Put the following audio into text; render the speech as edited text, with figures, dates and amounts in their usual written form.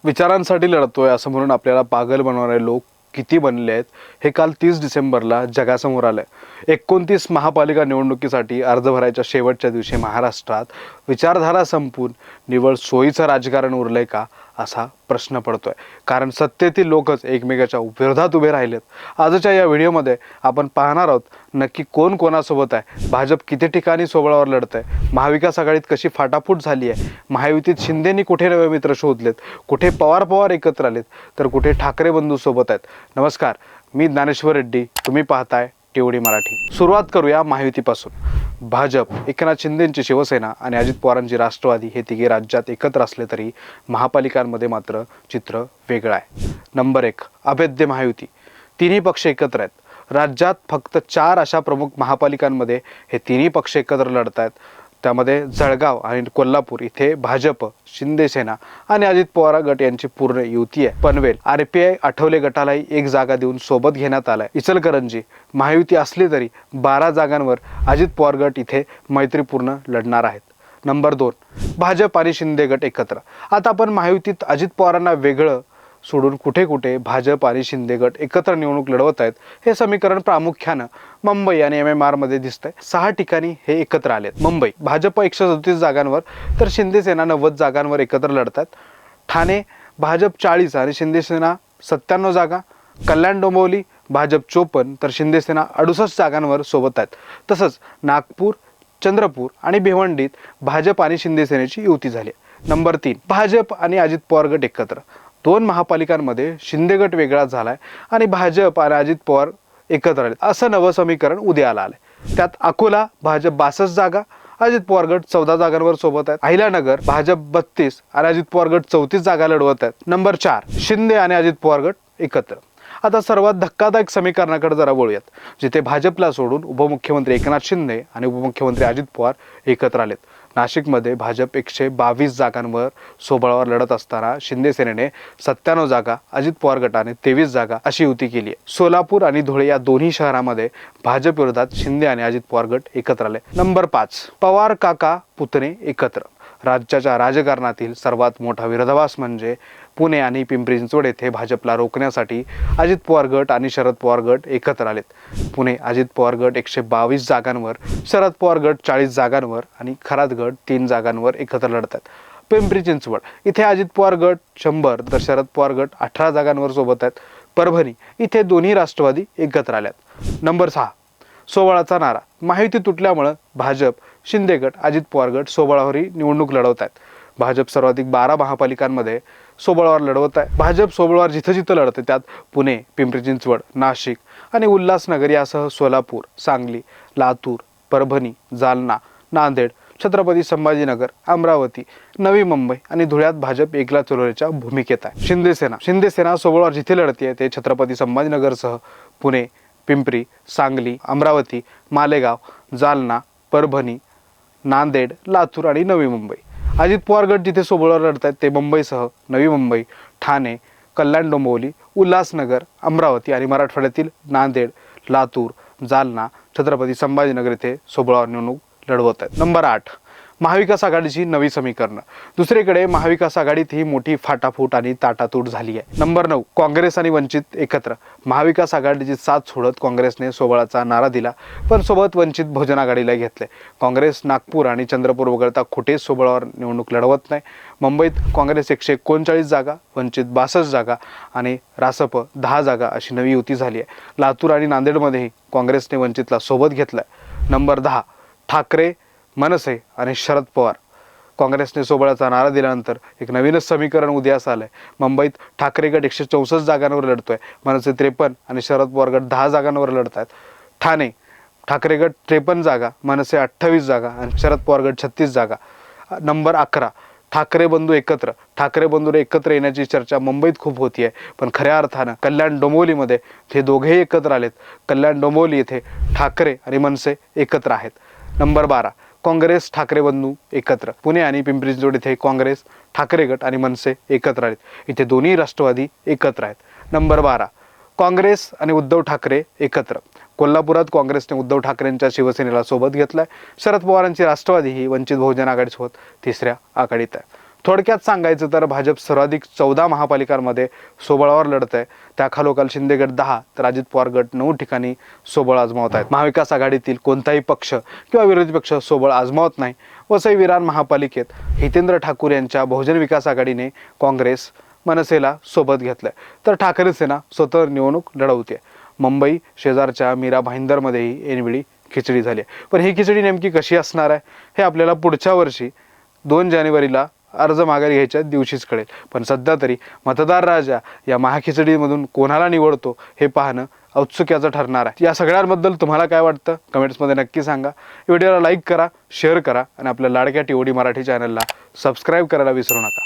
विचारांसाठी लढतोय असं म्हणून आपल्याला पागल बनवणारे लोक किती बनले आहेत हे काल 30 डिसेंबरला जगासमोर आलं. 29 महापालिका निवडणुकीसाठी अर्ज भरायच्या शेवटच्या दिवशी महाराष्ट्रात विचारधारा संपून निवळ सोयीचं राजकारण उरलंय का असा प्रश्न पडतोय. कारण सत्तेतील लोकच एकमेकाच्या विरोधात उभे राहिलेत. आजच्या या व्हिडिओमध्ये आपण पाहणार आहोत नक्की कोण कोणासोबत आहे, भाजप किती ठिकाणी सोबळावर लढत आहे, महाविकास आघाडीत कशी फाटाफूट झाली आहे, महायुतीत शिंदेनी कुठे नवे मित्र शोधलेत, कुठे पवार एकत्र आलेत, तर कुठे ठाकरे बंधू सोबत आहेत. नमस्कार, मी ज्ञानेश्वर रेड्डी, तुम्ही पाहताय टीओडी मराठी. सुरुवात करूया महायुतीपासून. भाजप, एकनाथ शिंदेंची शिवसेना आणि अजित पवारांची राष्ट्रवादी हे तिघे राज्यात एकत्र असले तरी महापालिकांमध्ये मात्र चित्र वेगळं आहे. नंबर 1, अभेद्य महायुती. तिन्ही पक्ष एकत्र आहेत. राज्यात फक्त 4 अशा प्रमुख महापालिकांमध्ये हे तिन्ही पक्ष एकत्र लढत आहेत. त्यामध्ये जळगाव आणि कोल्हापूर इथे भाजप, शिंदेसेना आणि अजित पवार गट यांची पूर्ण युती आहे. पनवेल, RPI, आठवले गटालाही 1 जागा देऊन सोबत घेण्यात आलाय. इचलकरंजी महायुती असली तरी 12 जागांवर अजित पवार गट इथे मैत्रीपूर्ण लढणार आहेत. नंबर 2, भाजप आणि शिंदे गट एकत्र. आता आपण महायुतीत अजित पवारांना वेगळं सोडून कुठे कुठे भाजप आणि शिंदे गट एकत्र निवडणूक लढवत आहेत हे समीकरण प्रामुख्यानं मुंबई आणि MMR मध्ये दिसतंय. 6 ठिकाणी हे एकत्र आलेत. मुंबई, भाजप 137 जागांवर तर शिंदेसेना 90 जागांवर एकत्र लढत आहेत. ठाणे, भाजप 40 आणि शिंदेसेना 97 जागा. कल्याण डोंबिवली, भाजप 54 तर शिंदेसेना 68 जागांवर सोबत आहेत. तसंच नागपूर, चंद्रपूर आणि भिवंडीत भाजप आणि शिंदेसेनेची युती झाली. नंबर 3, भाजप आणि अजित पवार गट एकत्र. 2 महापालिकांमध्ये शिंदे गट वेगळा झालाय आणि भाजप आणि अजित पवार एकत्र आले असं नवं समीकरण उदयाला आलंय. त्यात अकोला, भाजप 62 जागा, अजित पवार गट 14 जागांवर सोबत आहेत. अहिल्यानगर, भाजप 32 आणि अजित पवार गट 34 जागा लढवत आहेत. नंबर 4, शिंदे आणि अजित पवार गट एकत्र. आता सर्वात धक्कादायक समीकरणाकडे जरा वळूयात, जिथे भाजपला सोडून उपमुख्यमंत्री एकनाथ शिंदे आणि उपमुख्यमंत्री अजित पवार एकत्र आलेत. नाशिकमध्ये भाजप 122 जागांवर सोबळावर लढत असताना शिंदेसेनेने 97 जागा, अजित पवार गटाने 23 जागा अशी युती केली आहे. सोलापूर आणि धुळे या दोन्ही शहरांमध्ये भाजप विरोधात शिंदे आणि अजित पवार गट एकत्र आले. नंबर 5, पवार काका पुतणे एकत्र. राज्याच्या राजकारणातील सर्वात मोठा विरोधाभास म्हणजे पुणे आणि पिंपरी चिंचवड येथे भाजपला रोखण्यासाठी अजित पवार गट आणि शरद पवार गट एकत्र आलेत. पुणे अजित पवार गट 122 जागांवर, शरद पवार गट 40 जागांवर आणि खरात गट 3 जागांवर एकत्र लढतात. पिंपरी चिंचवड इथे अजित पवार गट 100 तर शरद पवार गट 18 जागांवर सोबत आहेत. परभणी इथे दोन्ही राष्ट्रवादी एकत्र आल्यात. नंबर 6, सोबळाचा नारा. महायुती तुटल्यामुळे भाजप, शिंदे गट, अजित पवार गट सोबळावरही निवडणूक लढवत आहेत. भाजप सर्वाधिक 12 महापालिकांमध्ये सोबळावर लढवत आहे. भाजप सोबळावर जिथं जिथं लढते त्यात पुणे, पिंपरी चिंचवड, नाशिक आणि उल्हासनगर यासह सोलापूर, सांगली, लातूर, परभणी, जालना, नांदेड, छत्रपती संभाजीनगर, अमरावती, नवी मुंबई आणि धुळ्यात भाजप एकला चलोरेच्या भूमिकेत आहे. शिंदेसेना सोबळावर जिथे लढते ते छत्रपती संभाजीनगरसह पुणे, पिंपरी, सांगली, अमरावती, मालेगाव, जालना, परभणी, नांदेड, लातूर आणि नवी मुंबई. अजित पवार गट जिथे सोबळावर लढत आहेत ते मुंबईसह नवी मुंबई, ठाणे, कल्याण डोंबिवली, उल्हासनगर, अमरावती आणि मराठवाड्यातील नांदेड, लातूर, जालना, छत्रपती संभाजीनगर येथे सोबळावर निवडणूक लढवत आहेत. नंबर 8, महाविकास आघाडीची नवी समीकरणं. दुसरीकडे महाविकास आघाडीत ही मोठी फाटाफूट आणि ताटातूट झाली आहे. नंबर 9, काँग्रेस आणि वंचित एकत्र. महाविकास आघाडीची साथ सोडत काँग्रेसने सोबळाचा नारा दिला, पण सोबत वंचित बहुजन आघाडीला घेतले. काँग्रेस नागपूर आणि चंद्रपूर वगळता कुठेच सोबळावर निवडणूक लढवत नाही. मुंबईत काँग्रेस 139 जागा, वंचित 62 जागा आणि रासप 10 जागा अशी नवी युती झाली आहे. लातूर आणि नांदेडमध्येही काँग्रेसने वंचितला सोबत घेतलाय. नंबर 10, ठाकरे, मनसे आणि शरद पवार. काँग्रेसने सोबळाचा नारा दिल्यानंतर एक नवीनच समीकरण उदयास आलंय. मुंबईत ठाकरे गट 164 जागांवर लढतोय, मनसे 53 आणि शरद पवार गट 10 जागांवर लढत आहेत. ठाणे, ठाकरे गट 53 जागा, मनसे 28 जागा आणि शरद पवार गट 36 जागा. नंबर 11, ठाकरे बंधू एकत्र. ठाकरे बंधू एकत्र येण्याची चर्चा मुंबईत खूप होतीये, पण खऱ्या अर्थानं कल्याण डोंबिवलीमध्ये हे दोघेही एकत्र आलेत. कल्याण डोंबिवली येथे ठाकरे आणि मनसे एकत्र आहेत. नंबर 12, काँग्रेस ठाकरे बंधू एकत्र. पुणे आणि पिंपरी चिंचवड येथे काँग्रेस, ठाकरे गट आणि मनसे एकत्र आहेत. इथे दोन्ही राष्ट्रवादी एकत्र आहेत. नंबर 12, काँग्रेस आणि उद्धव ठाकरे एकत्र. कोल्हापुरात काँग्रेसने उद्धव ठाकरेंच्या शिवसेनेला सोबत घेतलाय. शरद पवारांची राष्ट्रवादी ही वंचित बहुजन आघाडीसोबत तिसऱ्या आघाडीत आहे. थोडक्यात सांगायचं तर भाजप सर्वाधिक 14 महापालिकांमध्ये सोबळावर लढत आहे. त्याखालोखाल शिंदे गट 10 तर अजित पवार गट 9 ठिकाणी सोबळ आजमावत आहेत. महाविकास आघाडीतील कोणताही पक्ष किंवा विरोधी पक्ष सोबळ आजमावत नाही. वसई विरार महापालिकेत हितेंद्र ठाकूर यांच्या बहुजन विकास आघाडीने काँग्रेस मनसेला सोबत घेतलंय, तर ठाकरे सेना स्वतः निवडणूक लढवते. मुंबई शेजारच्या मीरा भाईंदरमध्येही ऐनवेळी खिचडी झाली आहे. पण ही खिचडी नेमकी कशी असणार आहे हे आपल्याला पुढच्या वर्षी 2 जानेवारीला अर्ज माघारी घ्यायच्या दिवशीच कळेल. पण सध्या तरी मतदार राजा या महाखिचडीमधून कोणाला निवडतो हे पाहणं औत्सुक्याचं ठरणार आहे. या सगळ्यांबद्दल तुम्हाला काय वाटतं कमेंट्समध्ये नक्की सांगा. व्हिडिओला लाईक करा, शेअर करा आणि आपल्या लाडक्या TOD मराठी चॅनलला सबस्क्राईब करायला विसरू नका.